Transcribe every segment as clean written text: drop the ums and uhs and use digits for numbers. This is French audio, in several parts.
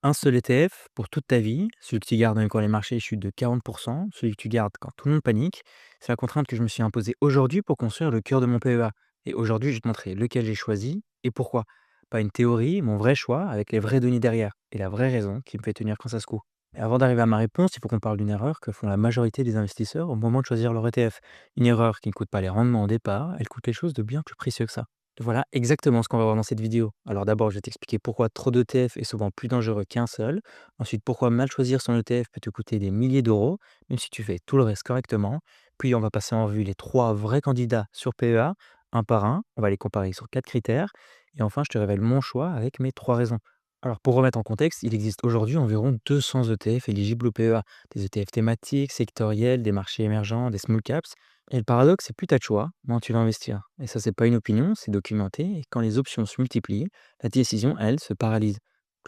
Un seul ETF pour toute ta vie, celui que tu gardes même quand les marchés chutent de 40, celui que tu gardes quand tout le monde panique. C'est la contrainte que je me suis imposée aujourd'hui pour construire le cœur de mon PEA. Et aujourd'hui, je vais te montrer lequel j'ai choisi et pourquoi. Pas une théorie, mon vrai choix avec les vraies données derrière et la vraie raison qui me fait tenir quand ça secoue. Et avant d'arriver à ma réponse, il faut qu'on parle d'une erreur que font la majorité des investisseurs au moment de choisir leur ETF. Une erreur qui ne coûte pas les rendements au départ, elle coûte les choses de bien plus précieux que ça. Voilà exactement ce qu'on va voir dans cette vidéo. Alors d'abord, je vais t'expliquer pourquoi trop d'ETF est souvent plus dangereux qu'un seul. Ensuite, pourquoi mal choisir son ETF peut te coûter des milliers d'euros, même si tu fais tout le reste correctement. Puis on va passer en revue les trois vrais candidats sur PEA, un par un. On va les comparer sur quatre critères. Et enfin, je te révèle mon choix avec mes trois raisons. Alors pour remettre en contexte, il existe aujourd'hui environ 200 ETF éligibles au PEA. Des ETF thématiques, sectoriels, des marchés émergents, des small caps. Et le paradoxe, c'est plus tu as de choix, moins tu vas investir. Et ça, c'est pas une opinion, c'est documenté. Et quand les options se multiplient, la décision, elle, se paralyse.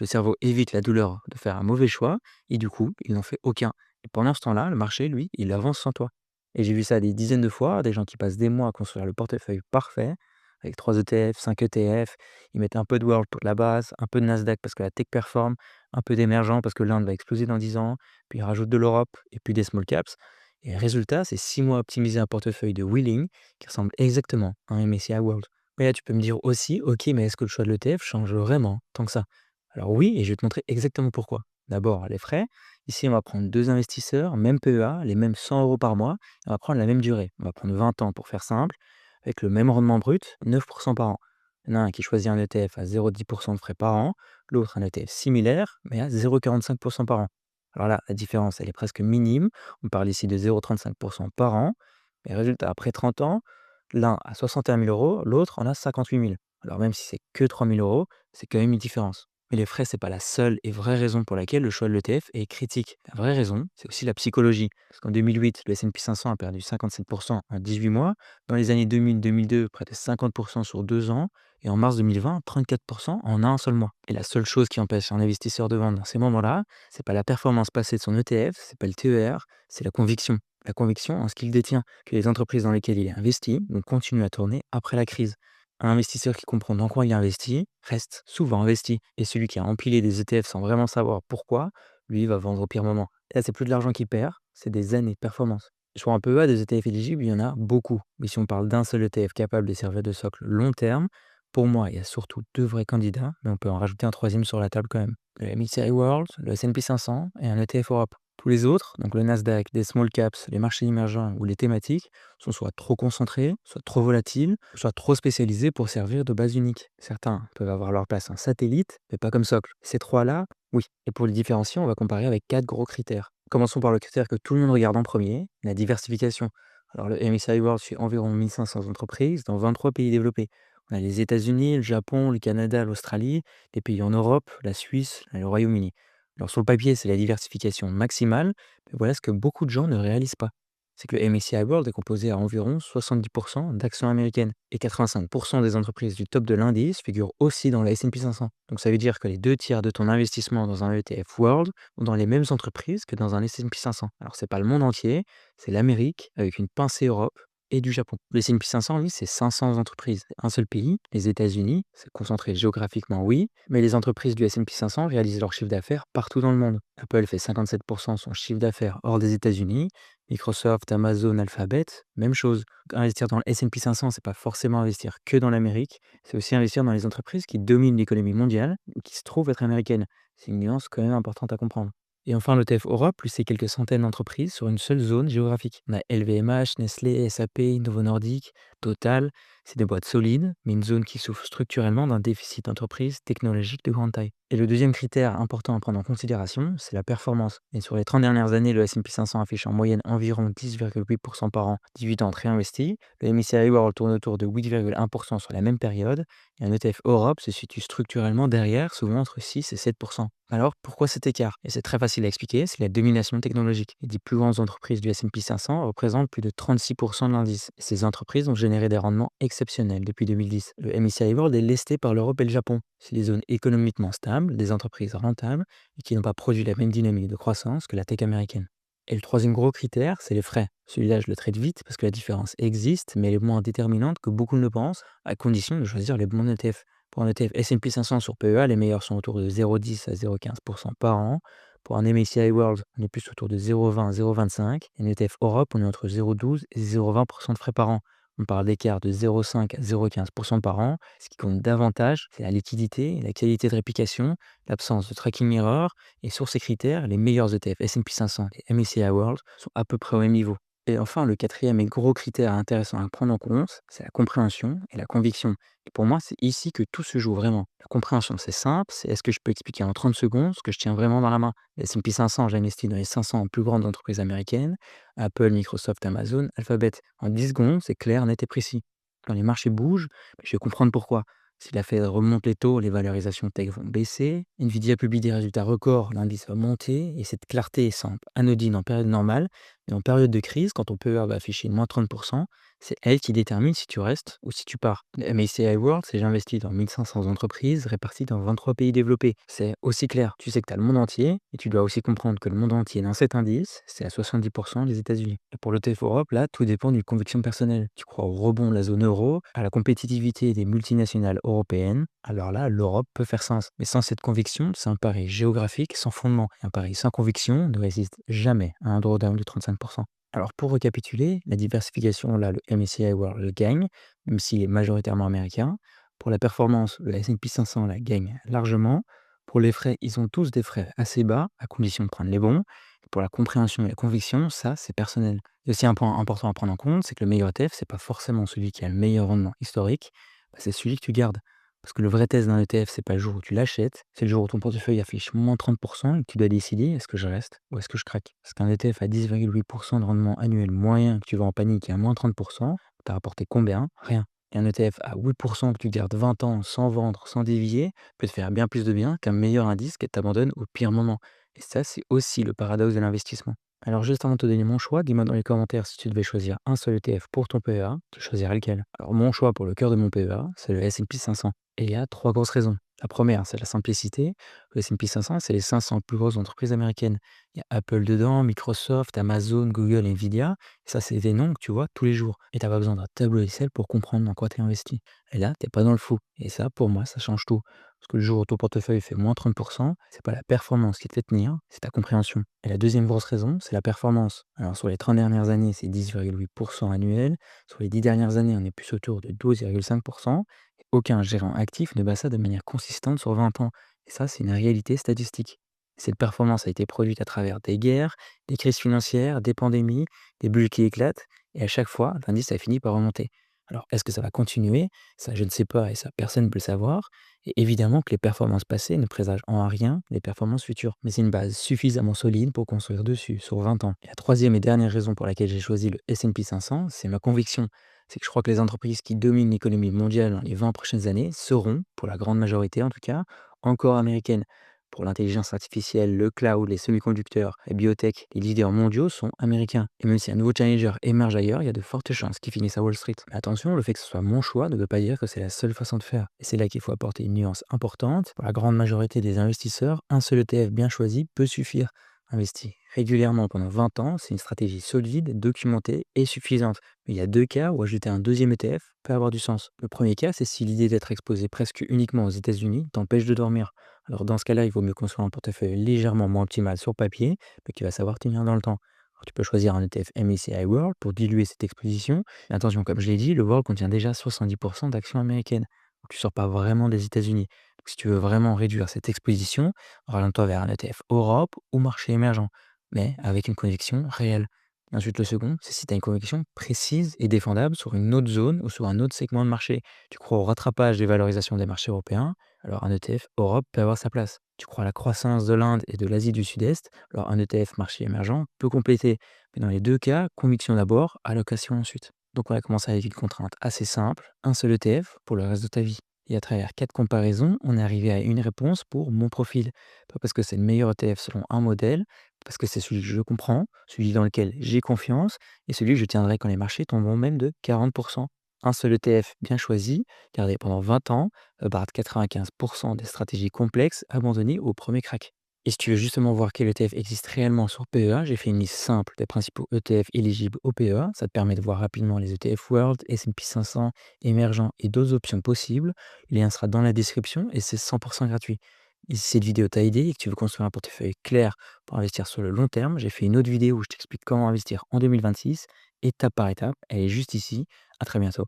Le cerveau évite la douleur de faire un mauvais choix et du coup, il n'en fait aucun. Et pendant ce temps-là, le marché, lui, il avance sans toi. Et j'ai vu ça des dizaines de fois, des gens qui passent des mois à construire le portefeuille parfait, avec 3 ETF, 5 ETF, ils mettent un peu de World pour la base, un peu de Nasdaq parce que la tech performe, un peu d'émergent parce que l'Inde va exploser dans 10 ans, puis ils rajoutent de l'Europe et puis des small caps. Et le résultat, c'est 6 mois à optimiser un portefeuille de Wheeling qui ressemble exactement à un MSCI World. Mais là, tu peux me dire aussi, ok, mais est-ce que le choix de l'ETF change vraiment tant que ça? Alors oui, et je vais te montrer exactement pourquoi. D'abord, les frais. Ici, on va prendre deux investisseurs, même PEA, les mêmes 100 euros par mois. On va prendre la même durée. On va prendre 20 ans pour faire simple, avec le même rendement brut, 9% par an. Il y en a un qui choisit un ETF à 0,10% de frais par an, l'autre un ETF similaire, mais à 0,45% par an. Alors là, la différence, elle est presque minime. On parle ici de 0,35% par an. Mais résultat, après 30 ans, l'un a 61 000 euros, l'autre en a 58 000. Alors même si c'est que 3 000 euros, c'est quand même une différence. Mais les frais, c'est pas la seule et vraie raison pour laquelle le choix de l'ETF est critique. La vraie raison, c'est aussi la psychologie. Parce qu'en 2008, le S&P 500 a perdu 57% en 18 mois. Dans les années 2000-2002, près de 50% sur 2 ans. Et en mars 2020, 34% en un seul mois. Et la seule chose qui empêche un investisseur de vendre dans ces moments-là, c'est pas la performance passée de son ETF, c'est pas le TER, c'est la conviction. La conviction en ce qu'il détient, que les entreprises dans lesquelles il est investi vont continuer à tourner après la crise. Un investisseur qui comprend dans quoi il investit reste souvent investi. Et celui qui a empilé des ETF sans vraiment savoir pourquoi, lui, va vendre au pire moment. Et là, c'est plus de l'argent qu'il perd, c'est des années de performance. Sur un PEA, des ETF éligibles, il y en a beaucoup. Mais si on parle d'un seul ETF capable de servir de socle long terme, pour moi, il y a surtout deux vrais candidats, mais on peut en rajouter un troisième sur la table quand même. Le MSCI World, le S&P 500 et un ETF Europe. Tous les autres, donc le Nasdaq, des small caps, les marchés émergents ou les thématiques, sont soit trop concentrés, soit trop volatiles, soit trop spécialisés pour servir de base unique. Certains peuvent avoir leur place en satellite, mais pas comme socle. Ces trois-là, oui. Et pour les différencier, on va comparer avec quatre gros critères. Commençons par le critère que tout le monde regarde en premier, la diversification. Alors le MSCI World suit environ 1500 entreprises dans 23 pays développés. On a les États-Unis, le Japon, le Canada, l'Australie, les pays en Europe, la Suisse, et le Royaume-Uni. Alors sur le papier, c'est la diversification maximale, mais voilà ce que beaucoup de gens ne réalisent pas. C'est que le MSCI World est composé à environ 70% d'actions américaines et 85% des entreprises du top de l'indice figurent aussi dans le S&P 500. Donc ça veut dire que les deux tiers de ton investissement dans un ETF World vont dans les mêmes entreprises que dans un S&P 500. Alors c'est pas le monde entier, c'est l'Amérique avec une pincée Europe et du Japon. Le S&P 500, lui, c'est 500 entreprises. Un seul pays, les États-Unis, c'est concentré géographiquement, oui, mais les entreprises du S&P 500 réalisent leur chiffre d'affaires partout dans le monde. Apple fait 57% de son chiffre d'affaires hors des États-Unis. Microsoft, Amazon, Alphabet, même chose. Investir dans le S&P 500, c'est pas forcément investir que dans l'Amérique, c'est aussi investir dans les entreprises qui dominent l'économie mondiale ou qui se trouvent être américaines. C'est une nuance quand même importante à comprendre. Et enfin, l'ETF Europe, lui, c'est quelques centaines d'entreprises sur une seule zone géographique. On a LVMH, Nestlé, SAP, Novo Nordisk, Total. C'est des boîtes solides, mais une zone qui souffre structurellement d'un déficit d'entreprises technologiques de grande taille. Et le deuxième critère important à prendre en considération, c'est la performance. Et sur les 30 dernières années, le S&P 500 affiche en moyenne environ 10,8% par an, 18 ans réinvestis. Le MSCI World tourne autour de 8,1% sur la même période. Et un ETF Europe se situe structurellement derrière, souvent entre 6 et 7%. Alors, pourquoi cet écart? Et c'est très facile à expliquer, c'est la domination technologique. Les 10 plus grandes entreprises du S&P 500 représentent plus de 36% de l'indice. Et ces entreprises ont généré des rendements exceptionnels depuis 2010. Le MSCI World est lesté par l'Europe et le Japon. C'est des zones économiquement stables, des entreprises rentables et qui n'ont pas produit la même dynamique de croissance que la tech américaine. Et le troisième gros critère, c'est les frais. Celui-là, je le traite vite parce que la différence existe, mais elle est moins déterminante que beaucoup ne le pensent, à condition de choisir les bons ETF. Pour un ETF S&P 500 sur PEA, les meilleurs sont autour de 0,10 à 0,15% par an. Pour un MSCI World, on est plus autour de 0,20 à 0,25. Et un ETF Europe, on est entre 0,12 et 0,20% de frais par an. On parle d'écart de 0,5 à 0,15% par an. Ce qui compte davantage, c'est la liquidité, la qualité de réplication, l'absence de tracking error. Et sur ces critères, les meilleurs ETF S&P 500 et MSCI World sont à peu près au même niveau. Et enfin, le quatrième et gros critère intéressant à prendre en compte, c'est la compréhension et la conviction. Et pour moi, c'est ici que tout se joue vraiment. La compréhension, c'est simple, c'est est-ce que je peux expliquer en 30 secondes ce que je tiens vraiment dans la main. Le S&P 500, j'ai investi dans les 500 plus grandes entreprises américaines, Apple, Microsoft, Amazon, Alphabet. En 10 secondes, c'est clair, net et précis. Quand les marchés bougent, je vais comprendre pourquoi. Si la Fed remonte les taux, les valorisations tech vont baisser. Nvidia publie des résultats records, l'indice va monter. Et cette clarté semble anodine en période normale. Mais en période de crise, quand ton PER va afficher moins 30%, c'est elle qui détermine si tu restes ou si tu pars. Le MSCI World, c'est j'investis dans 1500 entreprises réparties dans 23 pays développés. C'est aussi clair. Tu sais que tu as le monde entier et tu dois aussi comprendre que le monde entier dans cet indice, c'est à 70% les États-Unis. Et pour l'ETF Europe, là, tout dépend d'une conviction personnelle. Tu crois au rebond de la zone euro, à la compétitivité des multinationales européennes, alors là, l'Europe peut faire sens. Mais sans cette conviction, c'est un pari géographique sans fondement. Et un pari sans conviction ne résiste jamais à un drawdown de 35%. Alors pour récapituler, la diversification, là, le MSCI World le gagne, même s'il est majoritairement américain. Pour la performance, le S&P 500 la gagne largement. Pour les frais, ils ont tous des frais assez bas, à condition de prendre les bons. Pour la compréhension et la conviction, ça, c'est personnel. Et aussi un point important à prendre en compte, c'est que le meilleur ETF, c'est pas forcément celui qui a le meilleur rendement historique, c'est celui que tu gardes. Parce que le vrai test d'un ETF, c'est pas le jour où tu l'achètes, c'est le jour où ton portefeuille affiche moins 30% et que tu dois décider est-ce que je reste ou est-ce que je craque. Parce qu'un ETF à 10,8% de rendement annuel moyen que tu vas en panique et à moins 30%, tu as rapporté combien? Rien. Et un ETF à 8% que tu gardes 20 ans sans vendre, sans dévier, peut te faire bien plus de bien qu'un meilleur indice qui t'abandonne au pire moment. Et ça, c'est aussi le paradoxe de l'investissement. Alors juste avant de te donner mon choix, dis-moi dans les commentaires si tu devais choisir un seul ETF pour ton PEA, tu choisirais lequel? Alors mon choix pour le cœur de mon PEA, c'est le S&P 500. Et il y a 3 grosses raisons. La première, c'est la simplicité. Le S&P 500, c'est les 500 plus grosses entreprises américaines. Il y a Apple dedans, Microsoft, Amazon, Google, Nvidia. Et ça, c'est des noms que tu vois tous les jours. Et tu n'as pas besoin d'un tableau Excel pour comprendre dans quoi tu es investi. Et là, tu n'es pas dans le flou. Et ça, pour moi, ça change tout. Parce que le jour où ton portefeuille fait moins 30%, c'est pas la performance qui te fait tenir, c'est ta compréhension. Et la deuxième grosse raison, c'est la performance. Alors sur les 30 dernières années, c'est 10,8% annuel. Sur les 10 dernières années, on est plus autour de 12,5%. Aucun gérant actif ne bat ça de manière consistante sur 20 ans. Et ça, c'est une réalité statistique. Cette performance a été produite à travers des guerres, des crises financières, des pandémies, des bulles qui éclatent, et à chaque fois, l'indice a fini par remonter. Alors, est-ce que ça va continuer? Ça, je ne sais pas, et ça, personne ne peut le savoir. Et évidemment que les performances passées ne présagent en rien les performances futures, mais c'est une base suffisamment solide pour construire dessus sur 20 ans. Et la troisième et dernière raison pour laquelle j'ai choisi le S&P 500, c'est ma conviction. C'est que je crois que les entreprises qui dominent l'économie mondiale dans les 20 prochaines années seront, pour la grande majorité en tout cas, encore américaines. Pour l'intelligence artificielle, le cloud, les semi-conducteurs, la biotech, les leaders mondiaux sont américains. Et même si un nouveau challenger émerge ailleurs, il y a de fortes chances qu'ils finissent à Wall Street. Mais attention, le fait que ce soit mon choix ne veut pas dire que c'est la seule façon de faire. Et c'est là qu'il faut apporter une nuance importante. Pour la grande majorité des investisseurs, un seul ETF bien choisi peut suffire. Investi régulièrement pendant 20 ans, c'est une stratégie solide, documentée et suffisante. Mais il y a deux cas où ajouter un deuxième ETF peut avoir du sens. Le premier cas, c'est si l'idée d'être exposé presque uniquement aux États-Unis t'empêche de dormir. Alors dans ce cas-là, il vaut mieux construire un portefeuille légèrement moins optimal sur papier, mais qui va savoir tenir dans le temps. Alors, tu peux choisir un ETF MSCI World pour diluer cette exposition. Mais attention, comme je l'ai dit, le World contient déjà 70% d'actions américaines. Donc tu ne sors pas vraiment des États-Unis. Donc si tu veux vraiment réduire cette exposition, oriente-toi vers un ETF Europe ou marché émergent, mais avec une conviction réelle. Ensuite, le second, c'est si tu as une conviction précise et défendable sur une autre zone ou sur un autre segment de marché. Tu crois au rattrapage des valorisations des marchés européens, alors un ETF Europe peut avoir sa place. Tu crois à la croissance de l'Inde et de l'Asie du Sud-Est, alors un ETF marché émergent peut compléter. Mais dans les deux cas, conviction d'abord, allocation ensuite. Donc on va commencer avec une contrainte assez simple, un seul ETF pour le reste de ta vie. Et à travers 4 comparaisons, on est arrivé à une réponse pour mon profil. Pas parce que c'est le meilleur ETF selon un modèle, parce que c'est celui que je comprends, celui dans lequel j'ai confiance, et celui que je tiendrai quand les marchés tomberont même de 40%. Un seul ETF bien choisi, gardé pendant 20 ans, barre de 95% des stratégies complexes abandonnées au premier crack. Et si tu veux justement voir quel ETF existe réellement sur PEA, j'ai fait une liste simple des principaux ETF éligibles au PEA. Ça te permet de voir rapidement les ETF World, S&P 500, émergents et d'autres options possibles. Le lien sera dans la description et c'est 100% gratuit. Et si cette vidéo t'a aidé et que tu veux construire un portefeuille clair pour investir sur le long terme, j'ai fait une autre vidéo où je t'explique comment investir en 2026, étape par étape. Elle est juste ici. À très bientôt.